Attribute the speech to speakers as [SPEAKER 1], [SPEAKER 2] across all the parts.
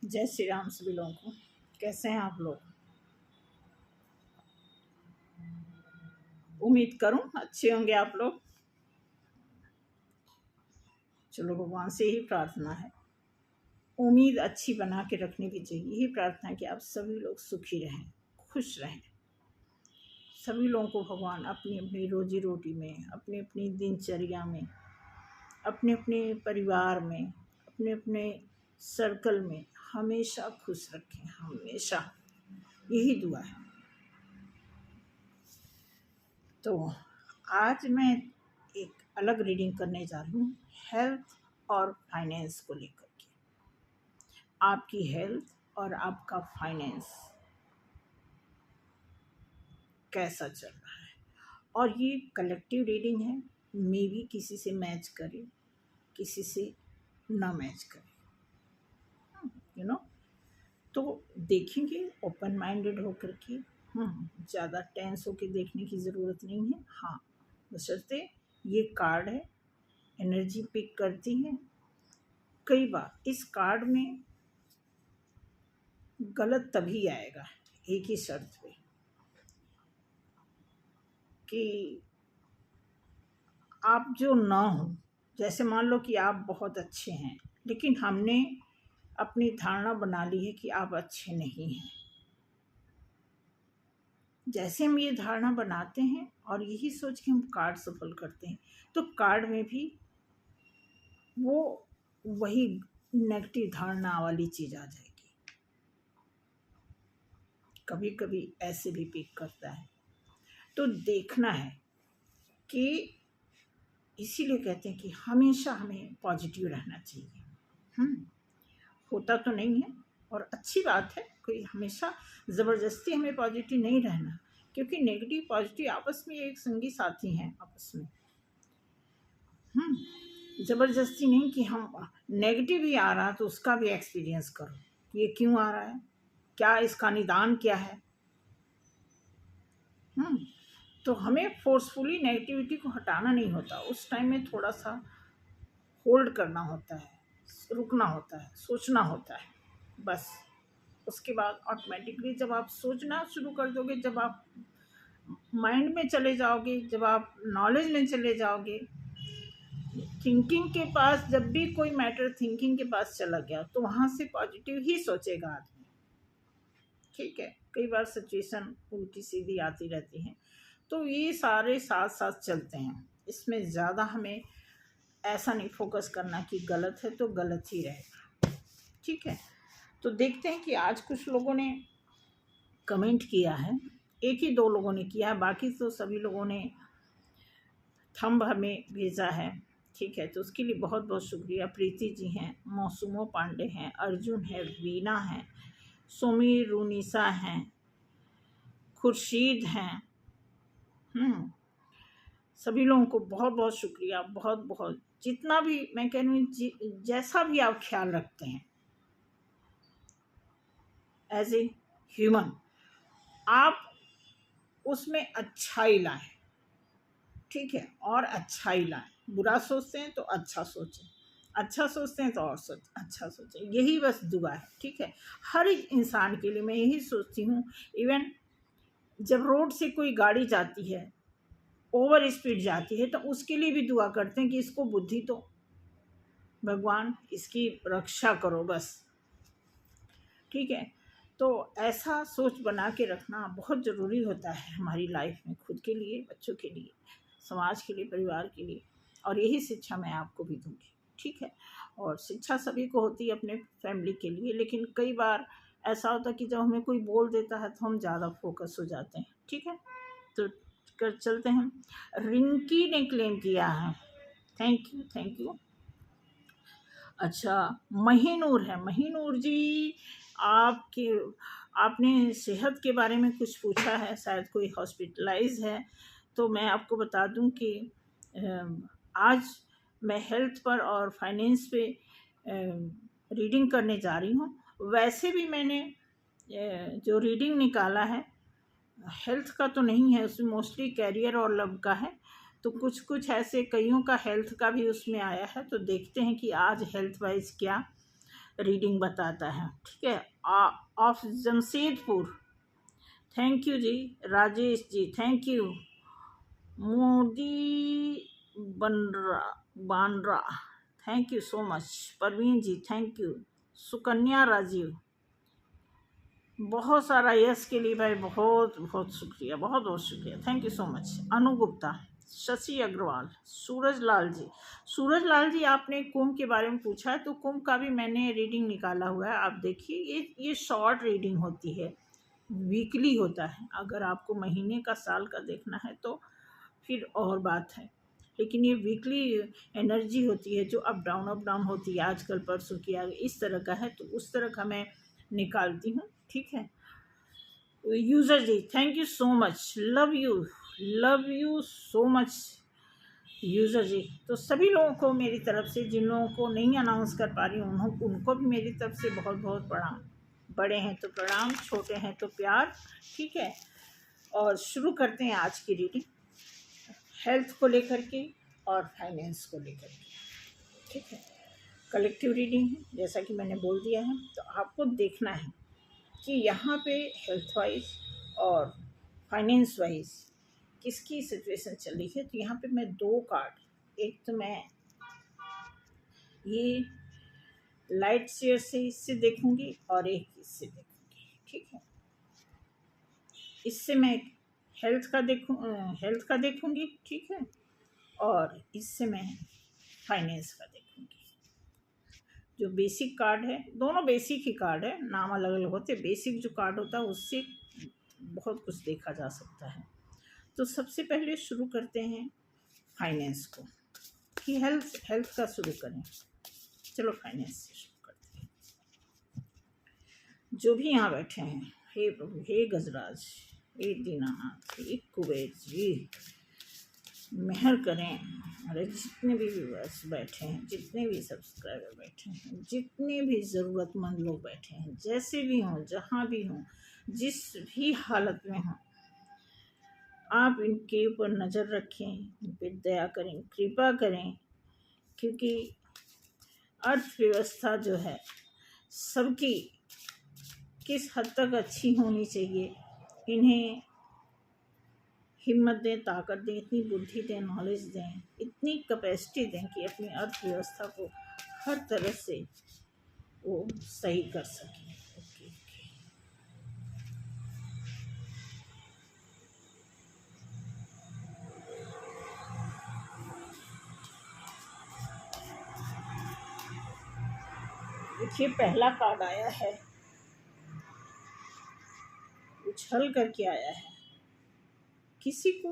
[SPEAKER 1] जय श्री राम सभी लोगों को। कैसे हैं आप लोग? उम्मीद करूं अच्छे होंगे आप लोग। चलो, भगवान से ही प्रार्थना है, उम्मीद अच्छी बना के रखनी भी चाहिए। यही प्रार्थना है कि आप सभी लोग सुखी रहें, खुश रहें। सभी लोगों को भगवान अपनी अपनी रोजी रोटी में, अपनी अपनी दिनचर्या में, अपने अपने परिवार में, अपने अपने सर्कल में हमेशा खुश रखें, हमेशा। यही दुआ है। तो आज मैं एक अलग रीडिंग करने जा रही हूँ, हेल्थ और फाइनेंस को लेकर के। आपकी हेल्थ और आपका फाइनेंस कैसा चल रहा है। और ये कलेक्टिव रीडिंग है, मे भी किसी से मैच करे, किसी से ना मैच करे, यू नो। तो देखेंगे ओपन माइंडेड होकर के। ज़्यादा टेंस होकर देखने की ज़रूरत नहीं है। हाँ, बशर्ते ये कार्ड है, एनर्जी पिक करती है। कई बार इस कार्ड में गलत तभी आएगा, एक ही शर्त पे, कि आप जो ना हो। जैसे मान लो कि आप बहुत अच्छे हैं, लेकिन हमने अपनी धारणा बना ली है कि आप अच्छे नहीं हैं। जैसे हम ये धारणा बनाते हैं और यही सोच के हम कार्ड सफल करते हैं, तो कार्ड में भी वो वही नेगेटिव धारणा वाली चीज़ आ जाएगी। कभी कभी ऐसे भी पिक करता है। तो देखना है कि इसीलिए कहते हैं कि हमेशा हमें पॉजिटिव रहना चाहिए। होता तो नहीं है, और अच्छी बात है। कोई हमेशा ज़बरदस्ती हमें पॉजिटिव नहीं रहना, क्योंकि नेगेटिव पॉजिटिव आपस में एक संगी साथी हैं आपस में। ज़बरदस्ती नहीं कि हम नेगेटिव ही आ रहा तो उसका भी एक्सपीरियंस करो, ये क्यों आ रहा है, क्या इसका निदान क्या है। तो हमें फोर्सफुली नेगेटिविटी को हटाना नहीं होता। उस टाइम में थोड़ा सा होल्ड करना होता है, रुकना होता है, सोचना होता है, बस। उसके बाद ऑटोमेटिकली जब आप सोचना शुरू कर दोगे, जब आप माइंड में चले जाओगे, जब आप नॉलेज में चले जाओगे, थिंकिंग के पास, जब भी कोई मैटर थिंकिंग के पास चला गया तो वहाँ से पॉजिटिव ही सोचेगा आदमी। ठीक है, कई बार सिचुएशन उल्टी सीधी आती रहती हैं, तो ये सारे साथ साथ चलते हैं। इसमें ज़्यादा हमें ऐसा नहीं फोकस करना कि गलत है तो गलत ही रहेगा। ठीक है, तो देखते हैं कि आज कुछ लोगों ने कमेंट किया है, एक ही दो लोगों ने किया है, बाकी तो सभी लोगों ने थंब हमें भेजा है। ठीक है, तो उसके लिए बहुत बहुत शुक्रिया। प्रीति जी हैं, मौसुमो पांडे हैं, अर्जुन है, वीना है, सोमी रूनीसा हैं, खुर्शीद हैं। सभी लोगों को बहुत बहुत शुक्रिया, बहुत बहुत। जितना भी मैं कह रही हूँ, जैसा भी आप ख्याल रखते हैं एज ए ह्यूमन, आप उसमें अच्छाई लाएं। ठीक है, और अच्छाई लाएं। बुरा सोचते हैं तो अच्छा सोचें, अच्छा सोचते हैं तो और अच्छा सोचें। यही बस दुआ है। ठीक है, हर एक इंसान के लिए मैं यही सोचती हूँ। इवन जब रोड से कोई गाड़ी जाती है, ओवर स्पीड जाती है, तो उसके लिए भी दुआ करते हैं कि इसको बुद्धि तो भगवान इसकी रक्षा करो, बस। ठीक है, तो ऐसा सोच बना के रखना बहुत ज़रूरी होता है हमारी लाइफ में, खुद के लिए, बच्चों के लिए, समाज के लिए, परिवार के लिए। और यही शिक्षा मैं आपको भी दूंगी। ठीक है, और शिक्षा सभी को होती है अपने फैमिली के लिए, लेकिन कई बार ऐसा होता है कि जब हमें कोई बोल देता है तो हम ज़्यादा फोकस हो जाते हैं। ठीक है, तो कर चलते हैं। रिंकी ने क्लेम किया है, थैंक यू थैंक यू। अच्छा, महीनूर है। महीनूर जी, आपने सेहत के बारे में कुछ पूछा है, शायद कोई हॉस्पिटलाइज है। तो मैं आपको बता दूं कि आज मैं हेल्थ पर और फाइनेंस पे रीडिंग करने जा रही हूँ। वैसे भी मैंने जो रीडिंग निकाला है, हेल्थ का तो नहीं है, उसमें मोस्टली कैरियर और लव का है। तो कुछ कुछ ऐसे कईयों का हेल्थ का भी उसमें आया है। तो देखते हैं कि आज हेल्थ वाइज क्या रीडिंग बताता है, ठीक है। Of Jamshedpur, thank you ji. Rajesh ji thank you. Modi बनरा Bandra, thank you so much. Parveen ji thank you. Sukanya Rajeev, बहुत सारा यस के लिए भाई, बहुत बहुत शुक्रिया, बहुत बहुत शुक्रिया, थैंक यू सो मच। अनु गुप्ता, शशि अग्रवाल, सूरज लाल जी। सूरज लाल जी आपने कुंभ के बारे में पूछा है, तो कुंभ का भी मैंने रीडिंग निकाला हुआ है, आप देखिए। ये शॉर्ट रीडिंग होती है, वीकली होता है। अगर आपको महीने का, साल का देखना है तो फिर और बात है, लेकिन ये वीकली एनर्जी होती है जो अप डाउन होती है। आजकल परसों की आगे इस तरह का है, तो उस तरह का मैं निकालती हूँ, ठीक है। User ji thank you so much, love you so much user ji. तो सभी लोगों को मेरी तरफ से, जिन लोगों को नहीं अनाउंस कर पा रही हूँ उनको भी मेरी तरफ से बहुत बहुत प्रणाम। बड़े हैं तो प्रणाम, छोटे हैं तो प्यार, ठीक है। और शुरू करते हैं आज की रीडिंग, हेल्थ को लेकर के और फाइनेंस को लेकर के, ठीक है। कलेक्टिव रीडिंग है, जैसा कि मैंने बोल दिया है। तो आपको देखना है कि यहाँ पे हेल्थ वाइज और फाइनेंस वाइज किसकी सिचुएशन चल रही है। तो यहाँ पे मैं 2 कार्ड, एक तो मैं ये लाइट शेयर से इससे देखूंगी और एक इससे देखूंगी, ठीक है। इससे मैं हेल्थ का देखूंगी, ठीक है, और इससे मैं फाइनेंस का देखूंगी। जो बेसिक कार्ड है, दोनों बेसिक ही कार्ड है, नाम अलग अलग होते। बेसिक जो कार्ड होता है उससे बहुत कुछ देखा जा सकता है। तो सबसे पहले शुरू करते हैं फाइनेंस को, कि हेल्थ का शुरू करें। चलो फाइनेंस से शुरू करते हैं। जो भी यहाँ बैठे हैं, हे प्रभु, हे गजराज, हे दीनानाथ, हे कुबेर जी, मेहर करें। अरे जितने भी व्यूअर्स बैठे हैं, जितने भी सब्सक्राइबर बैठे हैं, जितने भी ज़रूरतमंद लोग बैठे हैं, जैसे भी हों, जहाँ भी हों, जिस भी हालत में हों, आप इनके ऊपर नज़र रखें, इन पर दया करें, कृपा करें। क्योंकि अर्थव्यवस्था जो है सबकी किस हद तक अच्छी होनी चाहिए, इन्हें हिम्मत दें, ताकत दें, इतनी बुद्धि दें, नॉलेज दें, इतनी कैपेसिटी दें कि अपनी अर्थव्यवस्था को हर तरह से वो सही कर सकें। ओके। देखिए पहला कार्ड आया है, उछल करके आया है। किसी को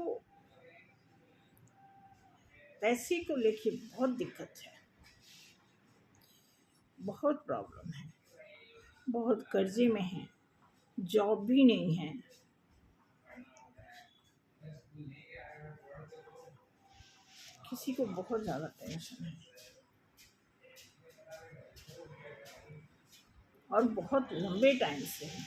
[SPEAKER 1] पैसे को लेके बहुत दिक्कत है, बहुत प्रॉब्लम है, बहुत कर्जे में है, जॉब भी नहीं है, किसी को बहुत ज़्यादा टेंशन है और बहुत लंबे टाइम से है।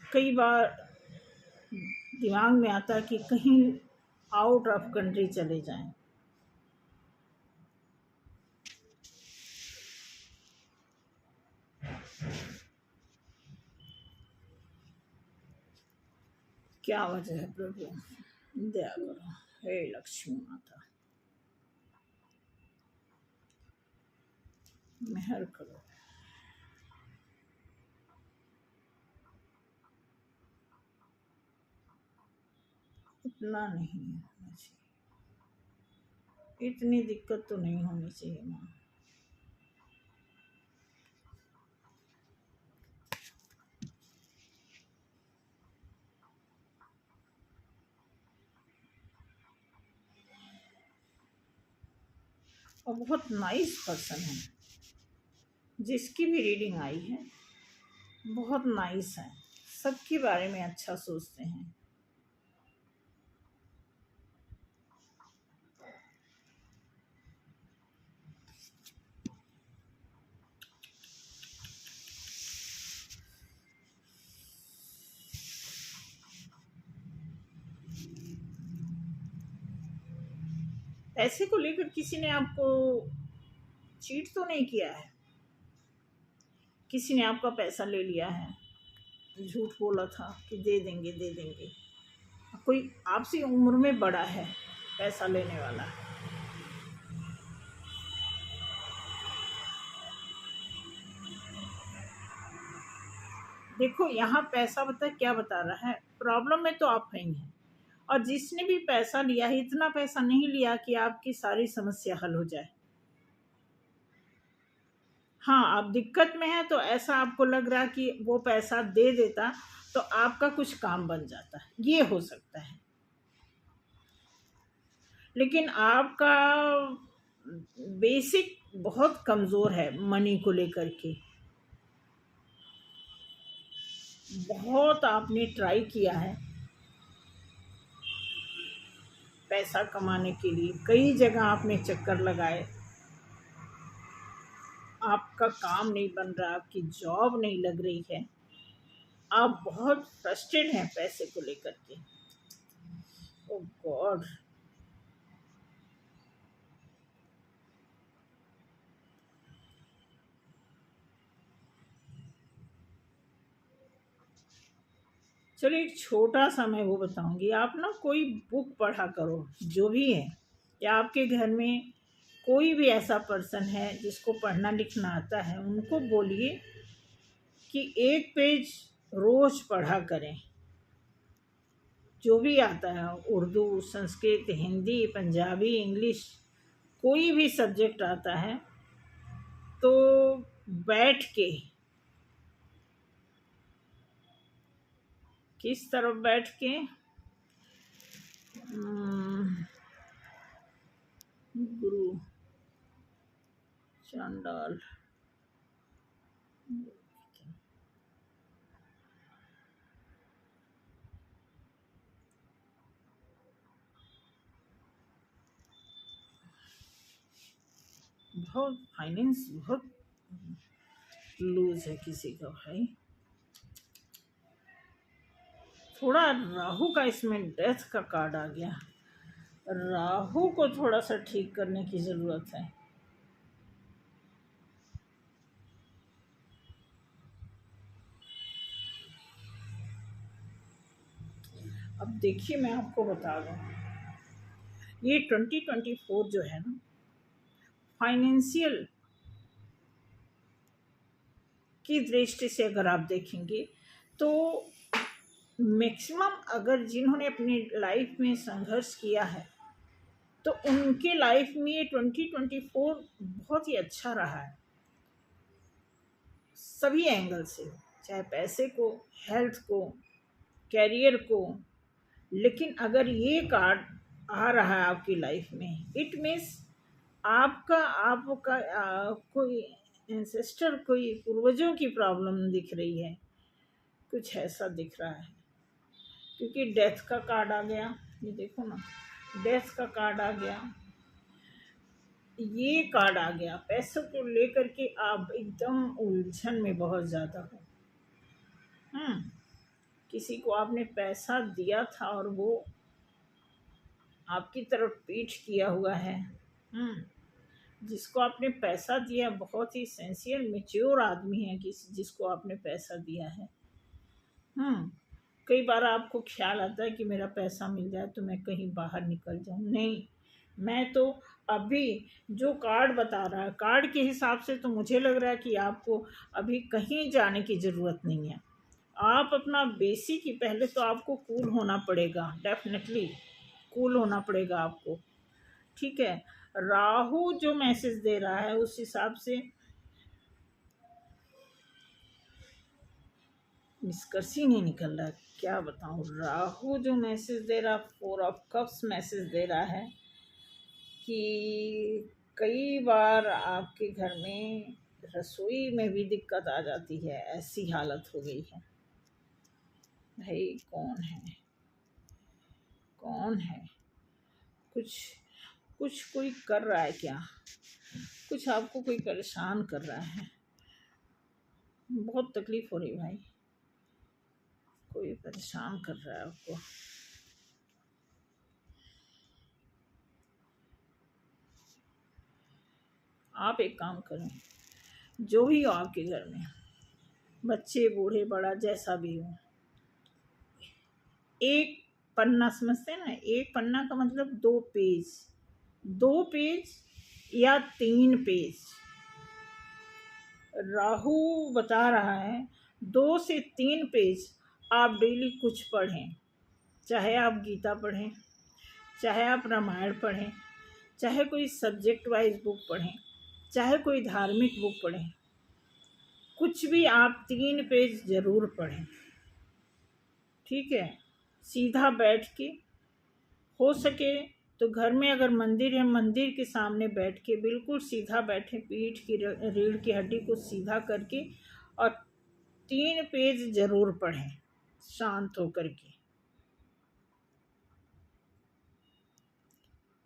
[SPEAKER 1] कई बार दिमाग में आता है कि कहीं आउट ऑफ कंट्री चले जाएं। क्या वजह है प्रभु, दया करो, हे लक्ष्मी माता, मेहर करो। इतना नहीं होना चाहिए, इतनी दिक्कत तो नहीं होनी चाहिए माँ। और बहुत नाइस पर्सन है, जिसकी भी रीडिंग आई है बहुत नाइस है, सबके बारे में अच्छा सोचते हैं। पैसे को लेकर किसी ने आपको चीट तो नहीं किया है, किसी ने आपका पैसा ले लिया है, झूठ बोला था कि दे देंगे दे देंगे, कोई आपसे उम्र में बड़ा है पैसा लेने वाला है। देखो यहाँ पैसा क्या बता रहा है, प्रॉब्लम में तो आप ही हैं, और जिसने भी पैसा लिया है इतना पैसा नहीं लिया कि आपकी सारी समस्या हल हो जाए। हाँ, आप दिक्कत में हैं तो ऐसा आपको लग रहा है कि वो पैसा दे देता तो आपका कुछ काम बन जाता है, ये हो सकता है। लेकिन आपका बेसिक बहुत कमज़ोर है मनी को लेकर के। बहुत आपने ट्राई किया है पैसा कमाने के लिए, कई जगह आपने चक्कर लगाए, आपका काम नहीं बन रहा, आपकी जॉब नहीं लग रही है, आप बहुत फ्रस्ट्रेट हैं पैसे को लेकर के। ओह गॉड। चलो एक छोटा सा मैं वो बताऊंगी, आप ना कोई बुक पढ़ा करो जो भी है, या आपके घर में कोई भी ऐसा पर्सन है जिसको पढ़ना लिखना आता है, उनको बोलिए कि एक पेज रोज पढ़ा करें, जो भी आता है, उर्दू, संस्कृत, हिंदी, पंजाबी, इंग्लिश, कोई भी सब्जेक्ट आता है तो बैठ के, किस तरफ बैठ के, गुरु, चांडाल, बहुत फाइनेंस बहुत लूज है किसी का भाई। थोड़ा राहु का इसमें डेथ का कार्ड आ गया, राहु को थोड़ा सा ठीक करने की ज़रूरत है। अब देखिए मैं आपको बता दूँ, ये 2024 जो है ना, फाइनेंशियल की दृष्टि से अगर आप देखेंगे तो मैक्सिमम अगर जिन्होंने अपनी लाइफ में संघर्ष किया है तो उनके लाइफ में ये 2024 बहुत ही अच्छा रहा है, सभी एंगल से, चाहे पैसे को, हेल्थ को, कैरियर को। लेकिन अगर ये कार्ड आ रहा है आपकी लाइफ में, इट मीन्स आपका कोई एंसेस्टर, कोई पूर्वजों की प्रॉब्लम दिख रही है, कुछ ऐसा दिख रहा है। क्योंकि डेथ का कार्ड आ गया, ये देखो ना, डेथ का कार्ड आ गया, ये कार्ड आ गया, पैसों को लेकर के आप एकदम उलझन में बहुत ज़्यादा हो। किसी को आपने पैसा दिया था और वो आपकी तरफ पीठ किया हुआ है। जिसको आपने पैसा दिया बहुत ही सिंसियर मैच्योर आदमी है, जिसको आपने पैसा दिया है। कई बार आपको ख्याल आता है कि मेरा पैसा मिल जाए तो मैं कहीं बाहर निकल जाऊं, नहीं, मैं तो अभी जो कार्ड बता रहा है, कार्ड के हिसाब से तो मुझे लग रहा है कि आपको अभी कहीं जाने की ज़रूरत नहीं है। आप अपना बेसिक ही, पहले तो आपको कूल होना पड़ेगा, डेफिनेटली कूल होना पड़ेगा आपको, ठीक है। राहु जो मैसेज दे रहा है उस हिसाब से निष्कर्ष ही नहीं निकल रहा, क्या बताऊं। राहु जो मैसेज दे रहा, 4 ऑफ कप्स मैसेज दे रहा है कि कई बार आपके घर में रसोई में भी दिक्कत आ जाती है, ऐसी हालत हो गई है। भाई कौन है, कौन है, कुछ कुछ कोई कर रहा है क्या, कुछ आपको कोई परेशान कर रहा है, बहुत तकलीफ हो रही भाई, कोई परेशान कर रहा है आपको। आप एक काम करें, जो भी हो आपके घर में, बच्चे बूढ़े बड़ा जैसा भी हो, एक पन्ना, समझते हैं ना, एक पन्ना का मतलब 2 पेज, 2 पेज या 3 पेज, राहु बता रहा है 2 से 3 पेज आप डेली कुछ पढ़ें। चाहे आप गीता पढ़ें, चाहे आप रामायण पढ़ें, चाहे कोई सब्जेक्ट वाइज बुक पढ़ें, चाहे कोई धार्मिक बुक पढ़ें, कुछ भी आप 3 पेज ज़रूर पढ़ें। ठीक है, सीधा बैठ के, हो सके तो घर में अगर मंदिर है, मंदिर के सामने बैठ के बिल्कुल सीधा बैठे, पीठ की रीढ़ की हड्डी को सीधा करके, और 3 पेज ज़रूर पढ़ें शांत होकर के।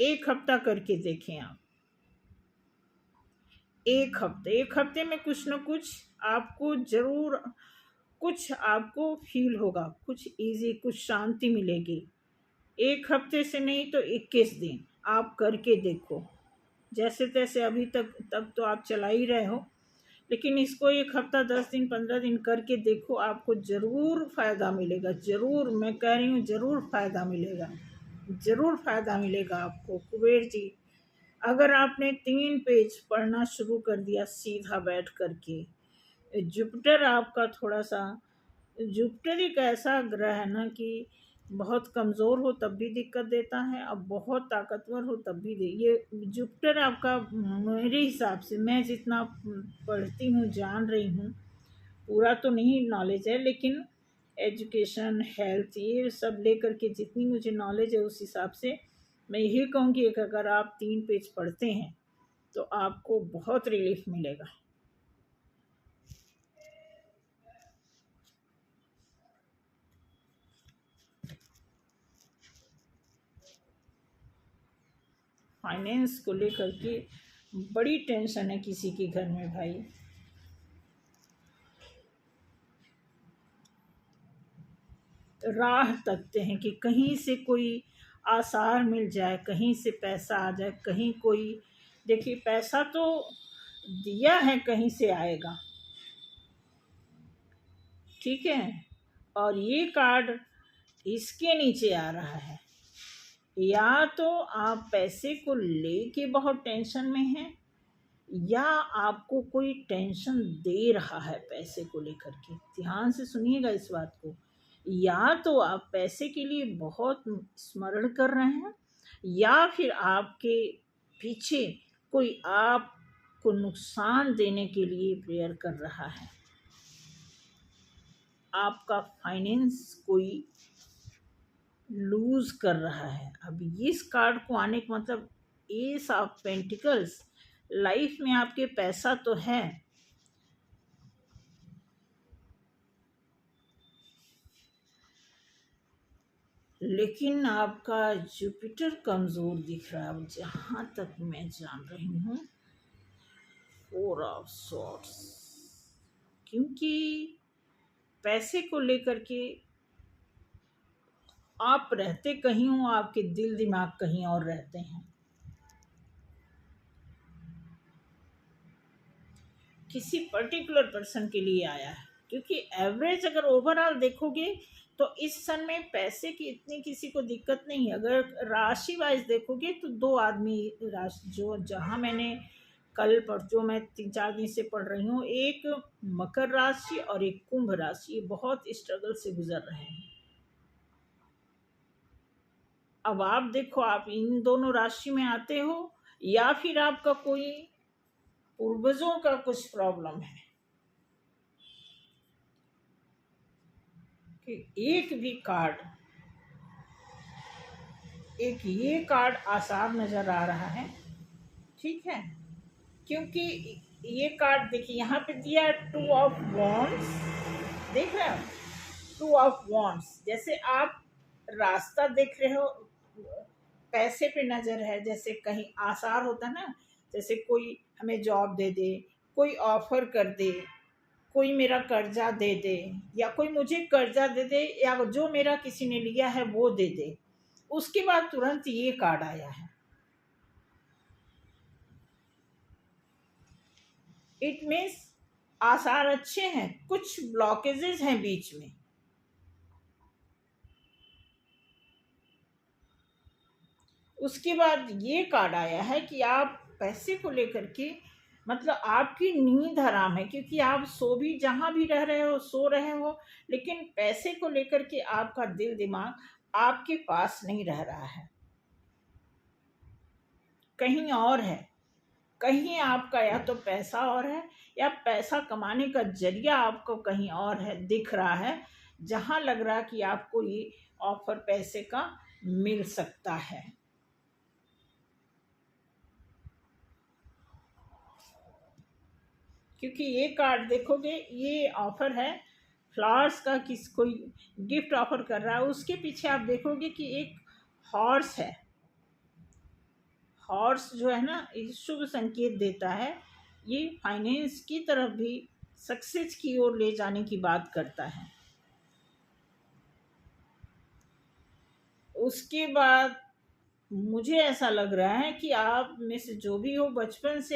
[SPEAKER 1] 1 हफ्ता करके देखें आप। 1 हफ्ते में कुछ न कुछ आपको ज़रूर, कुछ आपको फील होगा, कुछ इजी, कुछ शांति मिलेगी। 1 हफ्ते से नहीं तो 21 दिन आप करके देखो। जैसे तैसे अभी तक तो आप चला ही रहे हो, लेकिन इसको 1 हफ्ता, 10 दिन, 15 दिन करके देखो, आपको ज़रूर फ़ायदा मिलेगा। ज़रूर, मैं कह रही हूँ, ज़रूर फ़ायदा मिलेगा, ज़रूर फ़ायदा मिलेगा आपको। कुबेर जी, अगर आपने 3 पेज पढ़ना शुरू कर दिया सीधा बैठ करके, जुपिटर आपका थोड़ा सा, जुपिटर एक ऐसा ग्रह है ना कि बहुत कमज़ोर हो तब भी दिक्कत देता है, अब बहुत ताकतवर हो तब भी ये जुपिटर आपका, मेरे हिसाब से, मैं जितना पढ़ती हूँ, जान रही हूँ, पूरा तो नहीं नॉलेज है, लेकिन एजुकेशन, हेल्थ, ये सब लेकर के जितनी मुझे नॉलेज है उस हिसाब से मैं यही कहूँगी कि अगर आप 3 पेज पढ़ते हैं तो आपको बहुत रिलीफ मिलेगा। फाइनेंस को लेकर के बड़ी टेंशन है किसी के घर में भाई। राह तकते हैं कि कहीं से कोई आसार मिल जाए, कहीं से पैसा आ जाए, कहीं कोई, देखिए पैसा तो दिया है, कहीं से आएगा। ठीक है, और ये कार्ड इसके नीचे आ रहा है, या तो आप पैसे को लेके बहुत टेंशन में हैं, या आपको कोई टेंशन दे रहा है पैसे को लेकर के। ध्यान से सुनिएगा इस बात को। या तो आप पैसे के लिए बहुत स्मरण कर रहे हैं, या फिर आपके पीछे कोई आपको नुकसान देने के लिए प्रेयर कर रहा है। आपका फाइनेंस कोई लूज कर रहा है। अब इस कार्ड को आने का मतलब, एस ऑफ पेंटिकल्स, लाइफ में आपके पैसा तो है, लेकिन आपका जुपिटर कमज़ोर दिख रहा है, जहाँ तक मैं जान रही हूँ। 4 ऑफ सॉर्ड्स, क्योंकि पैसे को लेकर के आप रहते कहीं हो, आपके दिल दिमाग कहीं और रहते हैं। किसी पर्टिकुलर पर्सन के लिए आया है, क्योंकि एवरेज अगर ओवरऑल देखोगे तो इस सन में पैसे की इतनी किसी को दिक्कत नहीं है। अगर राशि वाइज देखोगे तो 2 आदमी राशि, जो जहाँ मैंने कल पर, जो मैं 3-4 दिन से पढ़ रही हूँ, एक मकर राशि और एक कुंभ राशि, बहुत स्ट्रगल से गुजर रहे हैं। अब आप देखो, आप इन दोनों राशि में आते हो, या फिर आपका कोई पूर्वजों का कुछ प्रॉब्लम है कि एक भी कार्ड, एक ये कार्ड आसार नजर आ रहा है। ठीक है, क्योंकि ये कार्ड देखिए यहाँ पे दिया 2 ऑफ वॉन्ड्स, देख रहे हो, 2 ऑफ वॉन्ड्स, जैसे आप रास्ता देख रहे हो, पैसे पे नजर है, जैसे कहीं आसार होता है ना, जैसे कोई हमें जॉब दे दे, कोई ऑफर कर दे, कोई मेरा कर्जा दे दे, या कोई मुझे कर्जा दे दे, या जो मेरा किसी ने लिया है वो दे दे, उसके बाद तुरंत ये कार्ड आया है। इट मीन्स आसार अच्छे हैं, कुछ ब्लॉकेजेस हैं बीच में। उसके बाद ये कार्ड आया है कि आप पैसे को लेकर के, मतलब आपकी नींद हराम है, क्योंकि आप सो भी, जहां भी रह रहे हो सो रहे हो, लेकिन पैसे को लेकर के आपका दिल दिमाग आपके पास नहीं रह रहा है, कहीं और है। कहीं आपका या तो पैसा और है, या पैसा कमाने का जरिया आपको कहीं और है, दिख रहा है, जहां लग रहा है कि आपको ये ऑफर पैसे का मिल सकता है। क्योंकि ये कार्ड देखोगे, ये ऑफर है फ्लावर्स का, किस कोई गिफ्ट ऑफर कर रहा है, उसके पीछे आप देखोगे कि एक हॉर्स है। हॉर्स जो है ना, ये शुभ संकेत देता है, ये फाइनेंस की तरफ भी, सक्सेस की ओर ले जाने की बात करता है। उसके बाद मुझे ऐसा लग रहा है कि आप में से जो भी हो, बचपन से